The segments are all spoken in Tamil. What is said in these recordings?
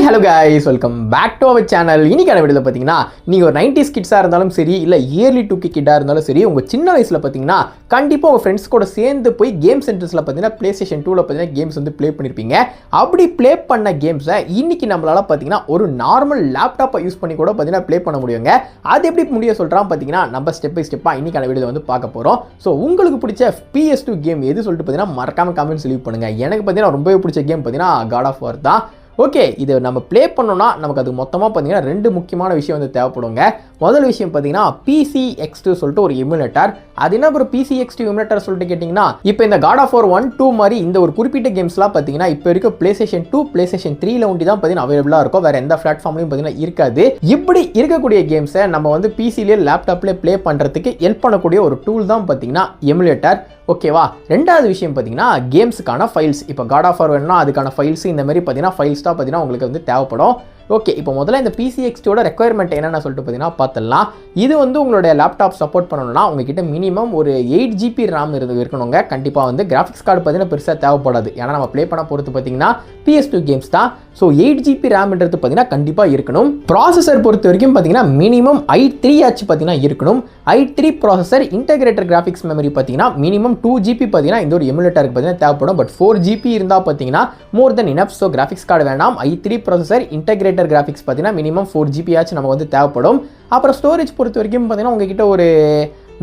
Hello guys, welcome back to our channel. இன்னைக்கான வீடியோவில் பார்த்தீங்கன்னா நீங்கள் ஒரு 90s கிட்ஸாக இருந்தாலும் சரி, இல்லை இயர்லி 2K கிட்டாக இருந்தாலும் சரி, உங்கள் சின்ன வயசில் பார்த்தீங்கன்னா கண்டிப்பாக உங்கள் ஃப்ரெண்ட்ஸ் கூட சேர்ந்து போய் கேம் சென்டர்ஸில் பார்த்தீங்கன்னா PlayStation 2ல் பார்த்தீங்கன்னா கேம்ஸ் வந்து ப்ளே பண்ணியிருப்பீங்க. அப்படி ப்ளே பண்ண கேம்ஸை இன்னைக்கு நம்மளால் பார்த்தீங்கன்னா ஒரு நார்மல் லேப்டாப்பை யூஸ் பண்ணி கூட பார்த்தீங்கன்னா ப்ளே பண்ண முடியுங்க. அது எப்படி முடிய சொல்கிறான் பார்த்தீங்கன்னா நம்ம ஸ்டெப் பை ஸ்டெப்பாக இன்னைக்கான வீடியோவில் வந்து பார்க்க போகிறோம். ஸோ உங்களுக்கு பிடிச்ச PS2 கேம் எது சொல்லிட்டு பார்த்தீங்கன்னா மறக்காமல் கமெண்ட்ஸ் லீவ் பண்ணுங்கள். எனக்கு பார்த்தீங்கன்னா ரொம்பவே பிடிச்ச கேம் பார்த்தீங்கன்னா God of War தான். ஓகே, இதை நம்ம ப்ளே பண்ணோம்னா நமக்கு அது மொத்தமாக பார்த்தீங்கன்னா ரெண்டு முக்கியமான விஷயம் வந்து தேவைப்படுங்க. முதல் விஷயம் பார்த்தீங்கன்னா PCX2 சொல்லிட்டு ஒரு எமுலேட்டர். அது என்ன ஒரு PCX2 எமுலேட்டர் சொல்லிட்டு கேட்டிங்கன்னா, இப்போ இந்த God of War 1, 2 மாதிரி இந்த ஒரு குறிப்பிட்ட கேம்ஸ்லாம் பார்த்தீங்கன்னா இப்போ இருக்க PlayStation 2, PlayStation 3ல ஒண்டி தான் பார்த்தீங்கன்னா அவைலபிளாக இருக்கும். வேறு எந்த பிளாட்ஃபார்ம்லையும் பார்த்தீங்கன்னா இருக்காது. இப்படி இருக்கக்கூடிய கேம்ஸை நம்ம வந்து பிசிலேயே லேப்டாப்லேயே ப்ளே பண்ணுறதுக்கு ஹெல்ப் பண்ணக்கூடிய ஒரு டூல் தான் பார்த்தீங்கன்னா எமுலேட்டர். ஓகேவா? ரெண்டாவது விஷயம் பார்த்தீங்கன்னா கேம்ஸுக்கான ஃபைல்ஸ். இப்போ God of War வேணும்னா அதுக்கான ஃபைல்ஸ், இந்த மாதிரி பார்த்தீங்கன்னா ஃபைல்ஸ் தான் பார்த்தீங்கன்னா உங்களுக்கு வந்து தேவைப்படும். ஓகே, இப்போ முதல்ல இந்த PCX2 ரெக்குயர்மெண்ட் என்னென்ன சொல்லிட்டு பார்த்தீங்கன்னா பார்த்துடலாம். இது வந்து உங்களுடைய லேப்டாப் சப்போர்ட் பண்ணணும்னா உங்ககிட்ட மினிமம் ஒரு 8GB RAM இருக்கணுங்க. கண்டிப்பாக வந்து கிராஃபிக்ஸ் கார்டு பார்த்தீங்கன்னா பெருசாக தேவைப்படாது. ஏன்னா நம்ம ப்ளே பண்ண பொறுத்து பார்த்தீங்கன்னா PS2 கேம்ஸ் தான். ஸோ 8GB RAம்ன்றது பார்த்தீங்கன்னா கண்டிப்பாக இருக்கணும். ப்ராசஸர் பொறுத்த வரைக்கும் பார்த்தீங்கன்னா மினிமம் i3 ஆச்சு பார்த்தீங்கன்னா இருக்கணும். i3 processor, integrated graphics memory பார்த்தீங்கன்னா மினிமம் 2GB பார்த்தீங்கன்னா இந்த ஒரு எமுலேட்டருக்கு பார்த்தீங்கன்னா தேவைப்படும். பட் 4GB இருந்தால் பார்த்தீங்கன்னா மோர் தென் இனஃப். ஸோ கிராஃபிக்ஸ் கார்டு வேண்டாம். i3 ப்ராசஸர், இன்டகிரேட்டட் கிராஃபிக்ஸ் பார்த்தீங்கன்னா மினிமம் 4GB ஆச்சு நமக்கு வந்து தேவைப்படும். அப்புறம் ஸ்டோரேஜ் பொறுத்த வரைக்கும் பார்த்தீங்கன்னா உங்ககிட்ட ஒரு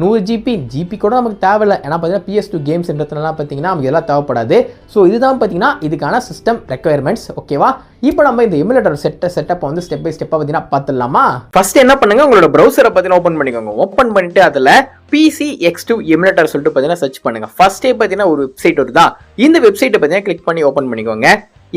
100GB கூட நமக்கு தேவையில்லை. ஏன்னா பார்த்தீங்கன்னா PS2 கேம்ஸ்ன்றதுலாம் பார்த்தீங்கன்னா நமக்கு எல்லாம் தேவைப்படாது. ஸோ இதுதான் பார்த்தீங்கன்னா இதுக்கான சிஸ்டம் ரெக்குயர்மெண்ட்ஸ். ஓகேவா? இப்போ நம்ம இந்த எமுலேட்டர் செட்டப் வந்து ஸ்டெப் பை ஸ்டெப்பாக பார்த்தீங்கன்னா பார்த்துடலாமா? ஃபர்ஸ்ட் என்ன பண்ணுங்க, உங்களோட ப்ரௌசரை பார்த்தீங்கன்னா ஓப்பன் பண்ணிக்கோங்க. ஓப்பன் பண்ணிட்டு அதில் PCX2 எமுலேட்டர் சொல்லிட்டு பார்த்தீங்கன்னா சர்ச் பண்ணுங்க. ஃபர்ஸ்டே பார்த்தீங்கன்னா ஒரு வெப்சைட் வருதா, இந்த வெப்சைட்டை பார்த்தீங்கன்னா கிளிக் பண்ணி ஓப்பன் பண்ணிக்கோங்க.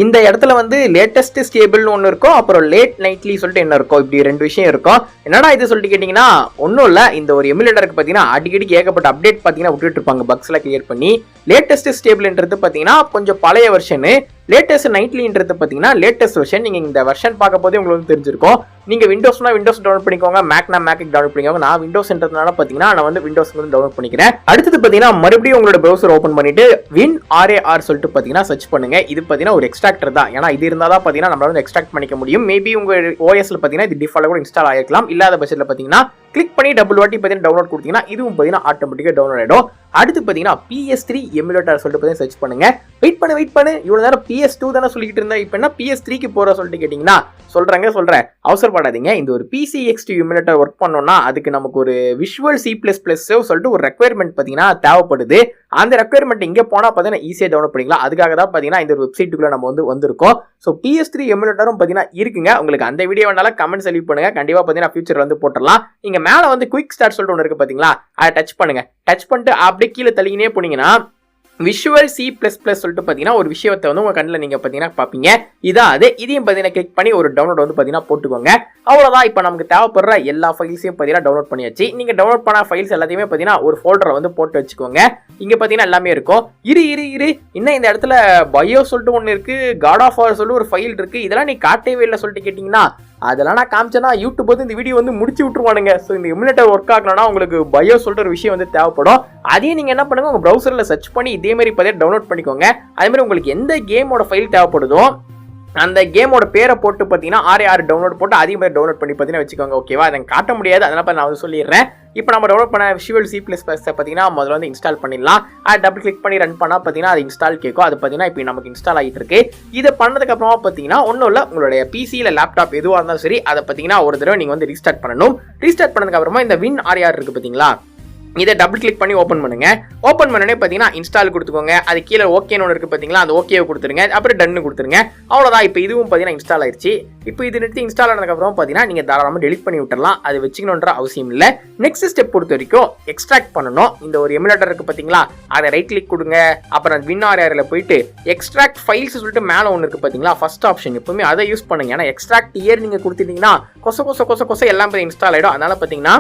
இந்த இடத்துல வந்து லேட்டஸ்ட் ஸ்டேபிள்னு ஒன்று இருக்கும், அப்புறம் லேட் நைட்லி சொல்லிட்டு என்ன இருக்கும், இப்படி ரெண்டு விஷயம் இருக்கும். என்னடா இது சொல்லிட்டு கேட்டிங்கன்னா ஒன்றும் இல்லை, இந்த ஒரு எமுலேட்டருக்கு பார்த்தீங்கன்னா அடிக்கடி ஏகப்பட்ட அப்டேட் பார்த்தீங்கன்னா விட்டுட்டு இருப்பாங்க பக்ஸ்லாம் கிளியர் பண்ணி. லேட்டஸ்ட் ஸ்டேபிள்ன்றது பார்த்தீங்கன்னா கொஞ்சம் பழைய வெர்ஷனு, லேட்டஸ்ட் நைட்லின்றது பார்த்தீங்கன்னா லேட்டஸ்ட் வெர்ஷன். நீங்கள் இந்த வெர்ஷன் பார்க்க போதே உங்களுக்கு வந்து தெரிஞ்சிருக்கும். நீங்கள் விண்டோஸ்னா விண்டோஸ் டவுன்லோட் பண்ணிக்கோங்க, மேக்னா மேக் டவுன்லோட் பண்ணிக்கோங்க. நான் விண்டோஸ்ன்றதுனால பார்த்தீங்கன்னா நான் வந்து விண்டோஸ் வந்து டவுன்லோட் பண்ணிக்கிறேன். அடுத்தது பார்த்தீங்கன்னா மறுபடியும் உங்களோட ப்ரௌசர் ஓப்பன் பண்ணிட்டு WinRAR சொல்லிட்டு பார்த்தீங்கன்னா சர்ச் பண்ணுங்க. இது பார்த்தீங்கன்னா ஒரு எக்ஸ்ட்ராக்டர் தான். ஏன்னா இது இருந்தால் தான் பார்த்தீங்கன்னா நம்மளால வந்து எக்ஸ்ட்ராக்ட் பண்ணிக்க முடியும். மேபி உங்கள் OSல பார்த்தீங்கன்னா இது டிஃபால்ட்டாக கூட இன்ஸ்டால் ஆகிருக்கலாம். இல்லாத பட்சத்தில் பார்த்தீங்கன்னா கிளிக் பண்ணி டபுள் வாட்டி பார்த்தீங்கன்னா டவுன்லோட் கொடுத்தீங்கன்னா இதுவும் பார்த்தீங்கன்னா ஆட்டோமேட்டிக்காக டவுன்லோட் ஆகிடும். அடுத்து பார்த்தீங்கன்னா PS3 எமுலேட்டர் சொல்லிட்டு பார்த்தீங்கன்னா சர்ச் பண்ணுங்க. வெயிட் பண்ணு இவ்வளோ நேரம் PS2 தானே சொல்லிட்டு இருந்தா, இப்போ என்ன PS3க்கு போகிற சொல்லிட்டு கேட்டிங்கன்னா சொல்கிறேன், அவசரப்படாதீங்க. இந்த ஒரு PCX2 எமுலேட்டர் ஒர்க் பண்ணோம்னா அதுக்கு நமக்கு ஒரு விஷுவல் C++ சொல்லிட்டு ஒரு ரெக்குயர்மெண்ட் பார்த்தீங்கன்னா தேவைப்படுது. அந்த ரெக்குயர்மெண்ட் இங்கே போனால் பார்த்தீங்கன்னா ஈஸியாக டவுன்லோட் பண்ணிக்கலாம். அதுக்காக தான் பார்த்தீங்கன்னா இந்த ஒரு வெப்சைட்டுக்குள்ளே நம்ம வந்து வந்திருக்கோம். ஸோ PS3 எமுலேட்டரும் பார்த்தீங்கன்னா இருக்குங்க. உங்களுக்கு அந்த வீடியோ வேணாலும் கமெண்ட்ஸ் லீவ் பண்ணுங்க. கண்டிப்பாக பார்த்தீங்கன்னா ஃபியூச்சர் வந்து போட்டுடலாம். நீங்கள் மேலே வந்து குயிக் ஸ்டார்ட் சொல்லிட்டு ஒன்று இருக்குது பார்த்தீங்களா, அதை டச் பண்ணுங்க. டச் பண்ணிட்டு அப்படியே கீழே தள்ளினே போனீங்கன்னா விஷுவல் C++ சொல்லிட்டு பார்த்தீங்கன்னா ஒரு விஷயத்தை வந்து உங்கள் கண்ணில் நீங்கள் பார்த்தீங்கன்னா பார்ப்பீங்க. இதான் அது. இதையும் பார்த்தீங்கன்னா கிளிக் பண்ணி ஒரு டவுன்லோட் வந்து பார்த்தீங்கன்னா போட்டுக்கோங்க. அவ்வளோதான். இப்போ நமக்கு தேவைப்படுற எல்லா ஃபைல்ஸையும் பார்த்தீங்கன்னா டவுன்லோட் பண்ணியாச்சு. நீங்கள் டவுன்லோட் பண்ண ஃபைல்ஸ் எல்லாத்தையுமே பார்த்தீங்கன்னா ஒரு ஃபோல்டரை வந்து போட்டு வச்சுக்கோங்க. இங்கே பார்த்தீங்கன்னா எல்லாமே இருக்கும். இரு இன்னும் இந்த இடத்துல பயோ சொல்லிட்டு ஒன்று இருக்குது, God of War சொல்லிட்டு ஒரு ஃபைல் இருக்குது. இதெல்லாம் நீ காட்டவே இல்லை சொல்லிட்டு கேட்டிங்கன்னா அதெல்லாம் நான் காமிச்சேன்னா யூடியூப் வந்து இந்த வீடியோ வந்து முடிச்சு விட்டுருவானுங்க. ஸோ இந்த எமுலேட்டர் ஒர்க் ஆகணும்னா உங்களுக்கு பயோ சொல்லிட்டு ஒரு விஷயம் வந்து தேவைப்படும். அதையும் நீங்கள் என்ன பண்ணுங்க, உங்கள் ப்ரௌசரில் சர்ச் பண்ணி இதே மாதிரி பார்த்தீங்கன்னா டவுன்லோட் பண்ணிக்கோங்க. அதேமாதிரி உங்களுக்கு எந்த கேமோட ஃபைல் தேவைப்படுதோ அந்த கேமோட பேரை போட்டு பார்த்தீங்கன்னா RAR டவுன்லோட் போட்டு அதே மாதிரி டவுன்லோட் பண்ணி பார்த்தீங்கன்னா வச்சுக்கோங்க. ஓகேவா? அதை காட்ட முடியாது, அதனால் நான் வந்து சொல்லிடுறேன். இப்போ நம்ம டவுன்லோட் பண்ண விஷுவல் C++ பார்த்தீங்கன்னா முதல்ல வந்து இன்ஸ்டால் பண்ணிடலாம். அது டபுள் கிளிக் பண்ணி ரன் பண்ணால் பார்த்தீங்கன்னா அது இன்ஸ்டால் கேட்கும். அது பார்த்தீங்கன்னா இப்போ நமக்கு இன்ஸ்டால் ஆகிட்டு இருக்கு. இதை பண்ணதுக்கு அப்புறமா பார்த்தீங்கன்னா ஒன்றும் இல்லை, உங்களுடைய பிசியில் லேப்டாப் எதுவாக இருந்தாலும் சரி அதை பார்த்தீங்கன்னா ஒரு தடவை நீங்கள் வந்து ரீஸ்டார்ட் பண்ணணும். ரீஸ்டார்ட் பண்ணதுக்கு அப்புறமா இந்த WinRAR இருக்குது பார்த்தீங்களா, இதை டபுள் கிளிக் பண்ணி ஓப்பன் பண்ணுங்க. ஓப்பன் பண்ணனே பார்த்தீங்கன்னா இன்ஸ்டால் கொடுத்துக்கோங்க. அது கீழே ஓகேன்னு ஒன்று இருக்குது பார்த்தீங்களா, அந்த ஓகேவை கொடுத்துருங்க. அப்புறம் டன்னு கொடுத்துருங்க. அவ்வளோதான். இப்போ இதுவும் பார்த்தீங்கன்னா இன்ஸ்டால் ஆயிடுச்சு. இப்போ இது நிறுத்தி இன்ஸ்டால் ஆனதுக்கப்புறம் பார்த்தீங்கன்னா நீங்கள் தாராளமாக டெலிட் பண்ணி விட்டுறலாம். அது வச்சுக்கணுன்ற அவசியம் இல்லை. நெக்ஸ்ட் ஸ்டெப் பொறுத்த வரைக்கும் எக்ஸ்ட்ராக்ட் பண்ணணும். இந்த ஒரு எமுலேட்டர் இருக்குது பார்த்தீங்களா, அதை ரைட் கிளிக் கொடுங்க. அப்புறம் WinRARல போயிட்டு எக்ஸ்ட்ராக்ட் ஃபைல்ஸ் சொல்லிட்டு மேலே ஒன்று இருக்குது பார்த்தீங்களா, ஃபர்ஸ்ட் ஆப்ஷன். எப்பவுமே அதை யூஸ் பண்ணுங்க. ஏன்னா எக்ஸ்ட்ராக்ட் இயர் நீங்கள் கொடுத்துட்டீங்கன்னா கொச எல்லாம் போய் இன்ஸ்டால் ஆகிடும். அதனால பார்த்தீங்கன்னா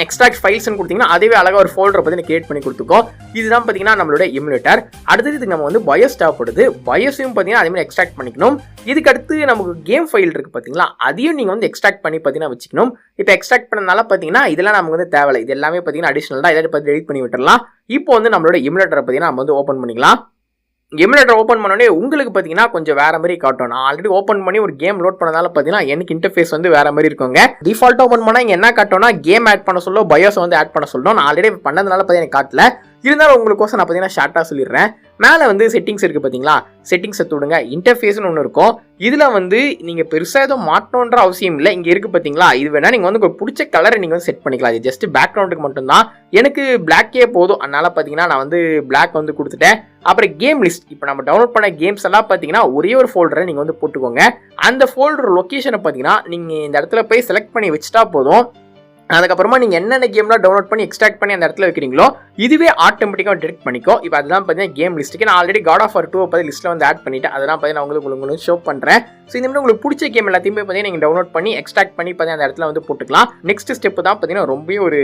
எக்ஸ்ட்ராக்ட் ஃபைல்ஸ்னு கொடுத்தீங்கன்னா அதுவே அழகாக ஒரு ஃபோல்டரை பற்றி கிரியேட் பண்ணி கொடுத்துக்கோம். இதுதான் பார்த்தீங்கன்னா நம்மளோட எமுலேட்டர். அடுத்தது இதுக்கு நம்ம வந்து பயஸ் தேவைப்படுது. பயஸையும் பார்த்தீங்கன்னா அதே மாதிரி எக்ஸ்ட்ராக்ட் பண்ணிக்கணும். இதுக்கு அடுத்து நமக்கு கேம் ஃபைல் இருக்குது பார்த்தீங்களா, அதையும் நீங்கள் வந்து எக்ஸ்ட்ராக்ட் பண்ணி பார்த்தீங்கன்னா வச்சுக்கணும். இப்போ எக்ஸ்ட்ராக்ட் பண்ணனால பார்த்தீங்கன்னா இதெல்லாம் நமக்கு வந்து தேவையில்லை. இது எல்லாமே பார்த்தீங்கன்னா அடிஷனல் தான். இதை பற்றி எடிட் பண்ணி விட்டுறலாம். இப்போ வந்து நம்மளோட எமுலேட்டரை பார்த்தீங்கன்னா நம்ம வந்து ஓப்பன் பண்ணிக்கலாம். எமுலேட்டர் ஓப்பன் பண்ணோடனே உங்களுக்கு பார்த்தீங்கன்னா கொஞ்சம் வேற மாதிரி காட்டும். நான் ஆல்ரெடி ஓப்பன் பண்ணி ஒரு கேம் லோட் பண்ணதால பார்த்தீங்கன்னா எனக்கு இன்டர்ஃபேஸ் வந்து வேற மாதிரி இருக்குங்க. டிஃபால்ட் ஓப்பன் பண்ணால் இங்கே என்ன காட்டும்னா கேம் ஆட் பண்ண சொல்லும், பயோஸ் வந்து ஆட் பண்ண சொல்லணும். நான் ஆல்ரெடி பண்ணதுனால பார்த்தீங்கன்னா எனக்கு காட்டல. இருந்தாலும் உங்களுக்கோசம் நான் பார்த்தீங்கன்னா ஷார்ட்டாக சொல்லிடுறேன். மேலே வந்து செட்டிங்ஸ் இருக்குது பார்த்தீங்களா, செட்டிங்ஸை தொடுங்க. இன்டர்ஃபேஸ்னு ஒன்று இருக்கும். இதில் வந்து நீங்கள் பெருசாக எதுவும் மாட்டணுன்ற அவசியம் இல்லை. இங்கே இருக்குது பார்த்தீங்களா, இது வேணால் நீங்கள் வந்து உங்களுக்கு பிடிச்ச கலரை நீங்கள் வந்து செட் பண்ணிக்கலாம். இது ஜஸ்ட் பேக்ரவுண்டுக்கு மட்டும்தான். எனக்கு பிளாக்கே போதும். அதனால் பார்த்தீங்கன்னா நான் வந்து பிளாக் வந்து கொடுத்துட்டேன். அப்புறம் கேம் லிஸ்ட், இப்போ நம்ம டவுன்லோட் பண்ண கேம்ஸ் எல்லாம் பார்த்தீங்கன்னா ஒரே ஒரு ஃபோல்டரை நீங்கள் வந்து போட்டுக்கோங்க. அந்த ஃபோல்டர் லொக்கேஷனை பார்த்தீங்கன்னா நீங்கள் இந்த இடத்துல போய் செலக்ட் பண்ணி வச்சுட்டா போதும். அதுக்கப்புறமா நீங்கள் என்னென்ன கேம்லாம் டவுன்லோட் பண்ணி எக்ஸ்ட்ராக்ட் பண்ணி அந்த இடத்துல வைக்கிறீங்களோ இதுவே ஆட்டோமேட்டிக்காக டிடெக்ட் பண்ணிக்கோ. இப்போ அதெல்லாம் பார்த்தீங்கன்னா கேம் லிஸ்ட்டுக்கு நான் ஆல்ரெடி God of War 2 பற்றி லிஸ்ட்டில் வந்து ஆட் பண்ணிவிட்டு அதெல்லாம் பார்த்தீங்கன்னா உங்களுக்கு ஷோ பண்ணுறேன். ஸோ இந்த மாதிரி உங்களுக்கு பிடிச்ச கேம் எல்லாத்தையுமே பார்த்தீங்கன்னா நீங்கள் டவுன்லோட் பண்ணி எக்ஸ்ட்ராக்ட் பண்ணி பார்த்தீங்கன்னா அந்த இடத்துல வந்து போட்டுக்கலாம். நெக்ஸ்ட் ஸ்டெப்பு தான் பார்த்தீங்கன்னா ரொம்ப ஒரு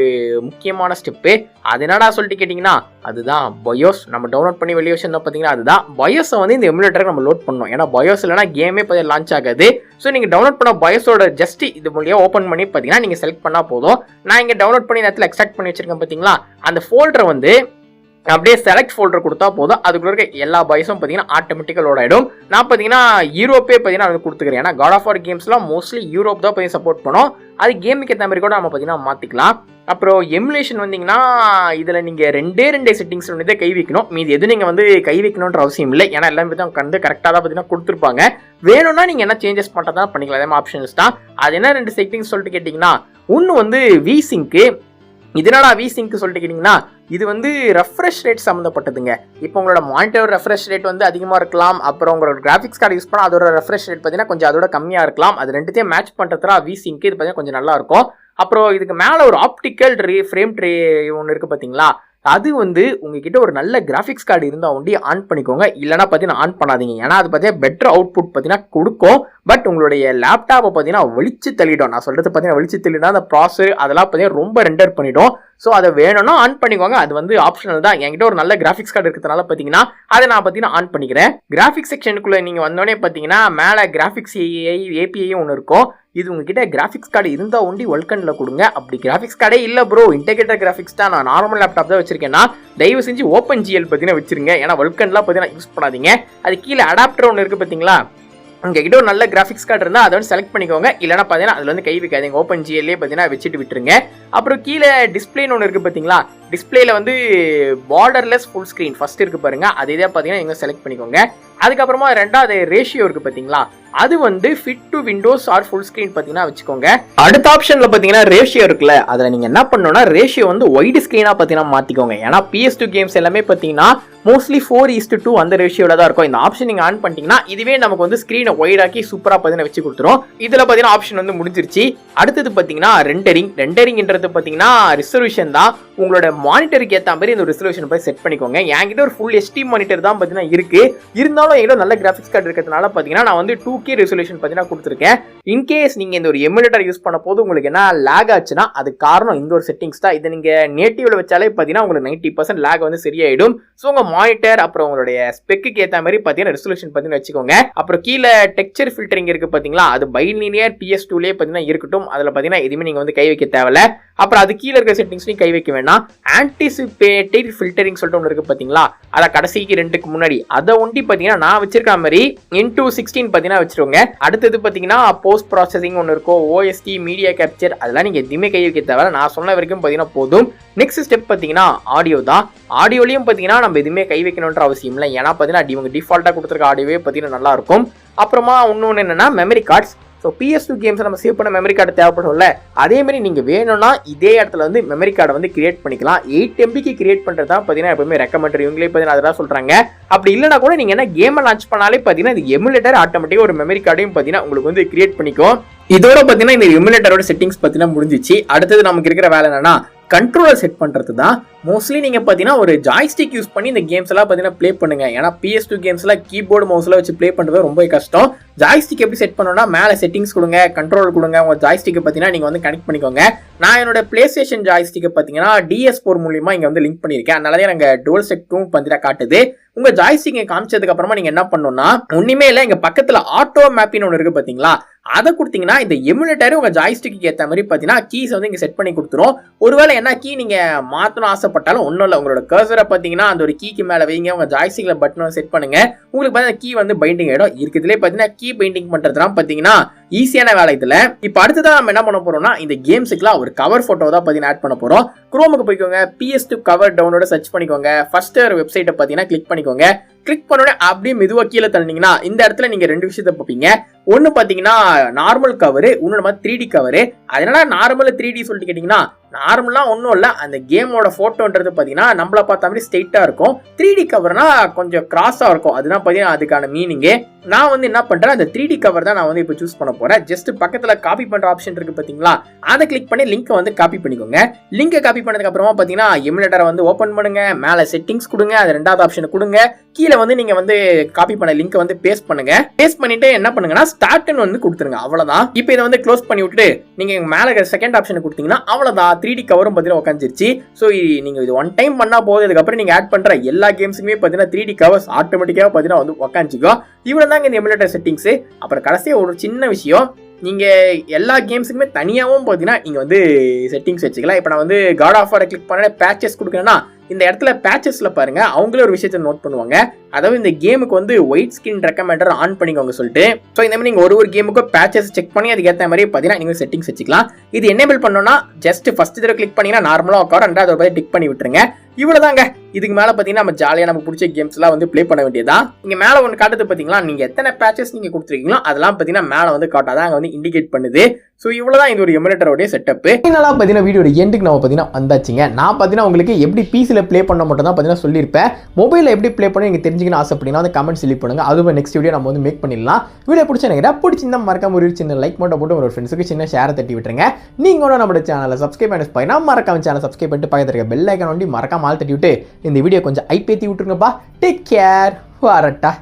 முக்கியமான ஸ்டெப்பு. அது என்னடா சொல்லிட்டு கேட்டிங்கன்னா அதுதான் பயோஸ். நம்ம டவுன்லோட் பண்ணி வெளியே வச்சிருந்தோம் பார்த்தீங்கன்னா அதுதான் பயோஸை வந்து இந்த எமுலேட்டருக்கு நம்ம லோட் பண்ணணும். ஏன்னா பயோஸ் இல்லைனா கேமே பார்த்தீங்கன்னா லான்ச் ஆகாது. ஸோ நீங்கள் டவுன்லோட் பண்ண பயோஸோட ஜஸ்ட் இது மூலியம் ஓப்பன் பண்ணி பார்த்தீங்கன்னா நீங்கள் செலக்ட் பண்ணால் போதும். நான் இங்கே டவுன்லோட் பண்ணி நேரத்தில் எக்ஸ்ட்ராக்ட் பண்ணி வச்சிருக்கேன் பார்த்தீங்களா, அந்த ஃபோல்டரை வந்து அப்படியே செலக்ட் ஃபோல்டர் கொடுத்தா போதும். அதுக்குள்ள இருக்க எல்லா பாய்ஸும் பார்த்தீங்கன்னா ஆட்டோமேட்டிக்காக லோட் ஆகிடும். நான் பார்த்தீங்கன்னா யூரோப்பே பார்த்தீங்கன்னா வந்து கொடுத்துக்கிறேன். ஏன்னா God of War கேம்ஸ்லாம் மோஸ்ட்லி யூரோப் தான் போய் சப்போர்ட் பண்ணோம். அது கேமுக்கு ஏற்ற மாதிரி கூட நம்ம பார்த்தீங்கன்னா மாற்றிக்கலாம். அப்புறம் எமுலேஷன் வந்தீங்கன்னா இதில் நீங்கள் ரெண்டே செட்டிங்ஸ் வந்து கை வைக்கணும். மீது எது நீங்கள் வந்து கை வைக்கணுன்ற அவசியம் இல்லை. ஏன்னா எல்லாமே தான் வந்து கரெக்டாக தான் பார்த்தீங்கன்னா கொடுத்துருப்பாங்க. வேணும்னா நீங்கள் என்ன சேஞ்சஸ் பண்ணுறதா பண்ணிக்கலாம். அதே ஆப்ஷன்ஸ் தான். அது என்ன 2 செட்டிங்ஸ் சொல்லிட்டு கேட்டிங்கன்னா, ஒன்று வந்து விசிங்க்கு. இதனால விசிங்க்கு சொல்லிட்டு கேட்டிங்கன்னா இது வந்து ரெஃப்ரெஷ் ரேட் சம்மந்தப்பட்டதுங்க. இப்போ உங்களோட மானிட்டர் ரெஃப்ரெஷ் ரேட் வந்து அதிகமாக இருக்கலாம். அப்புறம் உங்களோட கிராஃபிக்ஸ் கார்டு யூஸ் பண்ணால் அதோட ரெஃப்ரெஷ் ரேட் பார்த்தீங்கன்னா கொஞ்சம் அதோட கம்மியாக இருக்கலாம். அது ரெண்டுத்தையும் மேட்ச் பண்ணுறதுல விசிங்க்கு இது பார்த்தீங்கன்னா கொஞ்சம் நல்லா இருக்கும். அப்புறம் இதுக்கு மேலே ஒரு ஆப்டிக்கல் ஃப்ரேம் ட்ரே ஒன்று இருக்குது பார்த்தீங்களா, அது வந்து உங்ககிட்ட ஒரு நல்ல கிராஃபிக்ஸ் கார்டு இருந்தால் ஒண்டி ஆன் பண்ணிக்கோங்க. இல்லைனா பார்த்தீங்கன்னா ஆன் பண்ணாதீங்க. ஏன்னா அது பார்த்தீங்கன்னா பெட்டர் அவுட்புட் பார்த்தீங்கன்னா கொடுக்கும். பட் உங்களுடைய லேப்டாப்பை பார்த்தீங்கன்னா வெளிச்சு தள்ளிடும். நான் சொல்கிறது பார்த்தீங்கன்னா வெளிச்சு தள்ளிடும். அந்த ப்ராசர் அதெல்லாம் பார்த்தீங்கன்னா ரொம்ப ரெண்டர் பண்ணிடும். ஸோ அதை வேணும்னா ஆன் பண்ணிக்கோங்க. அது வந்து ஆப்ஷனல் தான். என்கிட்ட ஒரு நல்ல கிராஃபிக்ஸ் கார்டு இருக்கிறதுனால பார்த்தீங்கன்னா அதை நான் பார்த்தீங்கன்னா ஆன் பண்ணிக்கிறேன். கிராஃபிக்ஸ் செக்ஷனுக்குள்ளே நீங்கள் வந்தோடனே பார்த்தீங்கன்னா மேலே கிராஃபிக்ஸ் ஏபிஐ ஒன்று இருக்கும். இது உங்ககிட்ட கிராஃபிக்ஸ் கார்டு இருந்தால் ஒண்டி வல்கனில் கொடுங்க. அப்படி கிராஃபிக்ஸ் கார்டே இல்லை ப்ரோ, இன்டெகிரேட்டட் கிராஃபிக்ஸ் தான், நான் நார்மல் லேப்டாப் தான் வச்சிருக்கேன்னா தயவு செஞ்சு OpenGL பார்த்தீங்கன்னா வச்சிருங்க. ஏன்னா வல்கன்லாம் பார்த்தீங்கன்னா யூஸ் பண்ணாதீங்க. அது கீழே அடாப்டர் ஒன்று இருக்குது பார்த்தீங்களா, உங்ககிட்ட ஒரு நல்ல கிராஃபிக்ஸ் கார்டு இருந்தால் அதை வந்து செலக்ட் பண்ணிக்கோங்க. இல்லைனா பார்த்தீங்கன்னா அதில் வந்து கை வைக்காதீங்க. OpenGL பார்த்தீங்கன்னா வச்சுட்டு விட்டுருங்க. அப்புறம் கீழே டிஸ்பிளேன்னு ஒன்று இருக்குது பார்த்தீங்களா, டிஸ்பிளேல வந்து பார்டர்லெஸ் ஃபுல் ஸ்க்ரீன் ஃபர்ஸ்ட் இருக்குது பாருங்க, அதே தான் பார்த்தீங்கன்னா நீங்கள் செலக்ட் பண்ணிக்கோங்க. அதுக்கப்புறமா ரெண்டாவது ரேஷியோ இருக்குது பார்த்தீங்களா, அது வந்து fit to windows or full screen பார்த்தீங்கன்னா வச்சுக்கோங்க. அடுத்த ஆப்ஷனில் பார்த்தீங்கன்னா ரேஷியோ இருக்குல்ல, அதில் நீங்கள் என்ன பண்ணணும்னா ரேஷியோ வந்து ஒயிட் ஸ்க்ரீனாக பார்த்தீங்கன்னா மாற்றிக்கோங்க. ஏன்னா PS2 கேம்ஸ் எல்லாமே பார்த்தீங்கன்னா மோஸ்ட்லி 4:2 அந்த ரேஷியோவில் தான் இருக்கும். இந்த ஆப்ஷன் நீங்கள் ஆன் பண்ணிட்டீங்கன்னா இதுவே நமக்கு வந்து ஸ்க்ரீனை ஒயிடாக்கி சூப்பராக பார்த்தீங்கன்னா வச்சு கொடுத்துரும். இதில் பார்த்தீங்கன்னா ஆப்ஷன் வந்து முடிஞ்சிருச்சு. அடுத்தது பார்த்தீங்கன்னா ரெண்டரிங்ன்றது பார்த்தீங்கன்னா ரிசல்யூஷன் தான். உங்களோட மானிட்டருக்கு ஏற்ற மாதிரி இந்த ரிசல்யூஷன் போய் செட் பண்ணிக்கோங்க. என்கிட்ட ஒரு ஃபுல் HD மானிட்டர் தான் பார்த்தீங்கன்னா இருக்கு. இருந்தாலும் என்கிட்ட நல்ல கிராஃபிக்ஸ் கார்டு இருக்கிறதுனால பார்த்தீங்கன்னா நான் வந்து 2K ரெசல்யூஷன் பார்த்தீங்கன்னா கொடுத்துருக்கேன். இன்கேஸ் நீங்கள் இந்த ஒரு எமுலேட்டர் யூஸ் பண்ண போது உங்களுக்கு என்ன லேக் ஆச்சுன்னா அது காரணம் இந்த ஒரு செட்டிங்ஸ் தான். இதை நீங்கள் நேட்டிவ்ல வச்சாலே பார்த்தீங்கன்னா உங்களுக்கு 90% லேக் வந்து சரியாயிடும். ஸோ உங்கள் மானிட்டர் அப்புறம் உங்களுடைய ஸ்பெக்கு ஏற்ற மாதிரி பார்த்தீங்கன்னா ரெசல்யூஷன் பார்த்தீங்கன்னா வச்சுக்கோங்க. அப்புறம் கீழே டெக்ஸ்சர் ஃபில்டரிங் இருக்கு பார்த்தீங்களா, அது பைலினியர் PS2லேயே பார்த்தீங்கன்னா இருக்கட்டும். அதில் பார்த்தீங்கன்னா எதுவுமே நீங்கள் வந்து கை வைக்க தேவையில்ல. அப்புறம் அது கீழே இருக்கிற செட்டிங்ஸ்லையும் கை வைக்க வேண்டாம். ஆன்டிசிபேட்டட் ஃபில்டரிங் சொல்லிட்டு ஒன்று இருக்கு பார்த்தீங்களா, அதை கடைசிக்கு 2க்கு முன்னாடி அதை ஒண்டி பார்த்தீங்கன்னா நான் வச்சிருக்க மாதிரி into 16 பார்த்தீங்கன்னா வச்சிருக்கோங்க. அடுத்தது பார்த்தீங்கன்னா போஸ்ட் ப்ராசஸிங் ஒன்று இருக்கும், OST மீடியா கேப்சர், அதெல்லாம் நீங்கள் எதுவுமே கை வைக்க தேவை. நான் சொன்ன வரைக்கும் பார்த்தீங்கன்னா போதும். நெக்ஸ்ட் ஸ்டெப் பார்த்தீங்கன்னா ஆடியோ தான். ஆடியோலையும் பார்த்தீங்கன்னா நம்ம எதுவுமே கை வைக்கணுன்ற அவசியம் இல்லை. ஏன்னா பார்த்தீங்கன்னா இவங்க டிஃபால்ட்டாக கொடுத்துருக்க ஆடியோவே பார்த்தீங்கன்னா நல்லா இருக்கும். அப்புறமா இன்னொன்று என்னன்னா memory cards. So PS2 games நம்ம சேவ் பண்ண மெமரி கார்டு தேவைப்படும்ல, அதேமாதிரி நீங்கள் வேணும்னா இதே இடத்துல வந்து மெமரி கார்டை வந்து கிரியேட் பண்ணிக்கலாம். 8 MBக்கு கிரியேட் பண்ணுறது தான் பார்த்தீங்கன்னா எப்பவுமே ரெக்கமெண்ட். இவங்களே பார்த்தீங்கன்னா அதெல்லாம் சொல்கிறாங்க. அப்படி இல்லைனா கூட நீங்கள் என்ன கேமை லான்ச் பண்ணாலே பார்த்தீங்கன்னா இந்த எமுலேட்டர் ஆட்டோமேட்டிக்காக ஒரு மெமரி கார்டையும் பார்த்தீங்கன்னா உங்களுக்கு வந்து கிரியேட் பண்ணிக்கும். இதோட பார்த்தீங்கன்னா இந்த எமுலேட்டரோட செட்டிங்ஸ் பார்த்தீங்கன்னா முடிஞ்சிச்சு. அடுத்தது நமக்கு இருக்கிற வேலை என்னன்னா கண்ட்ரோலர் செட் பண்ணுறது தான். மோஸ்ட்லி நீங்கள் பார்த்தீங்கன்னா ஒரு ஜாய்ஸ்டிக் யூஸ் பண்ணி இந்த கேம்ஸ் எல்லாம் பார்த்தீங்கன்னா ப்ளே பண்ணுங்க. ஏன்னா PS2 கேம்ஸ்லாம் கீபோர்டு மவுஸ்லாம் வச்சு ப்ளே பண்ணுறது ரொம்ப கஷ்டம். ஜாய்ஸ்டிக் எப்படி செட் பண்ணணும்னா மேலே செட்டிங்ஸ் கொடுங்க, கண்ட்ரோல் கொடுங்க, உங்கள் ஜாய்ஸ்டிக்கை பார்த்தீங்கன்னா நீங்கள் வந்து கனெக்ட் பண்ணிக்கோங்க. நான் என்னோட PlayStation ஜாய்ஸ்டிக்கை பார்த்தீங்கன்னா DS4 மூலியமா இங்கே வந்து லிங்க் பண்ணியிருக்கேன். அதனால தான் நாங்கள் டுவல் செட் 2 பார்த்தீங்கன்னா காட்டுது. உங்க ஜாய்ஸ்டிக்கை காமிச்சதுக்கு அப்புறமா நீங்க என்ன பண்ணணும்னா ஒண்ணுமே இல்லை, இங்க பக்கத்துல ஆட்டோ மேப்பின்னு ஒன்று இருக்கு பாத்தீங்களா, அதை கொடுத்தீங்கன்னா இந்த எமுலேட்டர் உங்கள் ஜாய்ஸ்டிக்கு ஏற்ற மாதிரி பார்த்தீங்கன்னா கீஸ் வந்து இங்கே செட் பண்ணி கொடுத்துரும். ஒருவேளை என்ன கீ நீங்கள் மாற்றணும் ஆசைப்பட்டாலும் ஒன்றும் இல்லை, உங்களோட கர்சரை பார்த்தீங்கன்னா அந்த ஒரு கீக்கு மேலே வைங்க, உங்கள் ஜாய்ஸ்டிக்கில் பட்டனை செட் பண்ணுங்க, உங்களுக்கு பார்த்தீங்கன்னா கீ வந்து பைண்டிங் ஆகிடும். இருக்கிறதுலே பார்த்தீங்கன்னா கீ பைண்டிங் பண்ணுறதுலாம் பார்த்தீங்கன்னா ஈஸியான வேலை இதில். இப்போ அடுத்ததான் நம்ம என்ன பண்ண போறோம்னா இந்த கேம்ஸுக்குலாம் ஒரு கவர் ஃபோட்டோ தான் பார்த்தீங்கன்னா ஆட் பண்ண போகிறோம். குரோமுக்கு போய்க்கோங்க, PS2 கவர் டவுன்லோட சர்ச் பண்ணிக்கோங்க, ஃபர்ஸ்ட் ஒரு வெப்சைட்டை பார்த்தீங்கன்னா கிளிக் பண்ணிக்கோங்க. கிளிக் பண்ணோட அப்படியே மெதுவாக கீழே தள்ளினீங்கன்னா இந்த இடத்துல நீங்கள் 2 விஷயத்தை பார்ப்பீங்க. ஒன்று பார்த்தீங்கன்னா நார்மல் கவரு, இன்னொன்று மாதிரி 3D கவரு. அதனால நார்மல் 3D சொல்லிட்டு கேட்டிங்கன்னா நார்மலாக ஒன்றும் இல்லை, அந்த கேமோட ஃபோட்டோன்றது பார்த்தீங்கன்னா நம்மளை பார்த்த மாதிரி ஸ்ட்ரெயிட்டாக இருக்கும். 3D கவர்னா கொஞ்சம் கிராஸாக இருக்கும், அதுதான் பார்த்தீங்கன்னா அதுக்கான மீனிங்கு. நான் வந்து என்ன பண்ணுறேன், அந்த 3D கவர் தான் நான் வந்து இப்போ சூஸ் பண்ண போகிறேன். ஜஸ்ட் பக்கத்தில் காப்பி பண்ணுற ஆப்ஷன் இருக்குது பார்த்தீங்களா, அதை கிளிக் பண்ணி லிங்க்கை வந்து காப்பி பண்ணிக்கோங்க. லிங்கை காப்பி பண்ணதுக்கு அப்புறமா பார்த்தீங்கன்னா எமுலேட்டரை வந்து ஓப்பன் பண்ணுங்க, மேலே செட்டிங்ஸ் கொடுங்க, அது 2வது ஆப்ஷனை கொடுங்க. கீழே வந்து நீங்கள் வந்து காப்பி பண்ண லிங்கை வந்து பேஸ்ட் பண்ணுங்க. பேஸ்ட் பண்ணிட்டு என்ன பண்ணுங்கன்னா ஸ்டார்ட்னு வந்து கொடுத்துருங்க, அவ்வளோதான். இப்போ இதை வந்து க்ளோஸ் பண்ணி விட்டுட்டு நீங்கள் மேலே செகண்ட் ஆப்ஷனை கொடுத்தீங்கன்னா அவ்வளோதான், 3D கவரும் பார்த்தீங்கன்னா உட்காந்துருச்சு. ஸோ நீங்கள் இது 1 டைம் பண்ணால் போதும். அதுக்கப்புறம் நீங்கள் ஆட் பண்ணுற எல்லா கேம்ஸுக்குமே பார்த்தீங்கன்னா 3D கவர்ஸ் ஆட்டோமேட்டிக்காக பார்த்தீங்கன்னா வந்து உட்காந்துச்சிக்கும். இவ்வளோ தாங்க இந்த எமுலேட்டர் செட்டிங்ஸு. அப்புறம் கடைசியாக ஒரு சின்ன விஷயம், நீங்கள் எல்லா கேம்ஸுக்குமே தனியாகவும் பார்த்தீங்கன்னா இங்கே வந்து செட்டிங்ஸ் வச்சுக்கலாம். இப்போ நான் வந்து காட் ஆஃப் வாரை கிளிக் பண்ண பேச்சஸ் கொடுக்குறேன்னா இந்த இடத்துல பேச்சஸ்ல பாருங்க அவங்களே ஒரு விஷயத்தை நோட் பண்ணுவாங்க. அதாவது இந்த கேமுக்கு வந்து ஒயிட் ஸ்கின் ரெக்கமெண்டர் ஆன் பண்ணிக்கோங்க சொல்லிட்டு. ஸோ இந்த மாதிரி நீங்கள் ஒரு கேமுக்கும் பேச்சஸ் செக் பண்ணி அதுக்கேற்ற மாதிரி பார்த்தீங்கன்னா நீங்கள் செட்டிங்ஸ் வச்சுக்கலாம். இது எனேபிள் பண்ணோன்னா ஜஸ்ட் ஃபர்ஸ்ட் தடவை கிளிக் பண்ணீங்கன்னா நார்மலாக உட்கார, 2வது ஒரு டிக் பண்ணி விட்டுருங்க. இவ்வளோதாங்க. இதுக்கு மேலே பார்த்தீங்கன்னா நம்ம ஜாலியாக நமக்கு பிடிச்ச கேம்ஸ்லாம் வந்து ப்ளே பண்ண வேண்டியதான். இங்கே மேலே ஒன்று காட்டுது பார்த்தீங்களா, நீங்கள் எத்தனை பேச்சஸ் நீங்கள் கொடுத்துருக்கீங்களோ அதெல்லாம் பார்த்தீங்கன்னா மேலே வந்து காட்டாதான் அங்கே வந்து இண்டிகேட் பண்ணுது. ஸோ இவ்வளோதான் இது ஒரு எமுலேட்டரோடைய செட்டப். ஃபைனலாக பார்த்தீங்கன்னா வீடியோட எண்டுக்கு நம்ம பார்த்தீங்கன்னா வந்தாச்சுங்க. நான் பார்த்தீங்கன்னா உங்களுக்கு எப்படி பிசியில் ப்ளே பண்ண மட்டும் தான் பார்த்தீங்கன்னா சொல்லியிருப்பேன். மொபைலில் எப்படி ப்ளே பண்ணி நீங்கள் தெரிஞ்சுக்கணும் ஆசைப்பட்டீங்கன்னா வந்து கமெண்ட் சொல்லி பண்ணுங்க. அதுவும் நெக்ஸ்ட் வீடியோ நம்ம வந்து மேக் பண்ணிடலாம். வீடியோ பிடிச்சிருந்தா மறக்காம ஒரு சின்ன லைக் மட்டும் போட்டு ஒரு ஃப்ரெண்ட்ஸுக்கு சின்ன ஷேரை தட்டி விட்டுருங்க. நீங்களும் நம்ம சேனலை சப்ஸ்கிரைப் பண்ணி மறக்காம சேனல் சப்ஸ்கிரைப் பண்ணிட்டு பக்கத்தில் இருக்க பெல் ஐக்கான் வந்து மறக்காம ஆள் தட்டி விட்டு இந்த வீடியோ கொஞ்சம் ஐப்பேத்தி விட்டுருங்கப்பா. டேக் கேர், வரட்டா.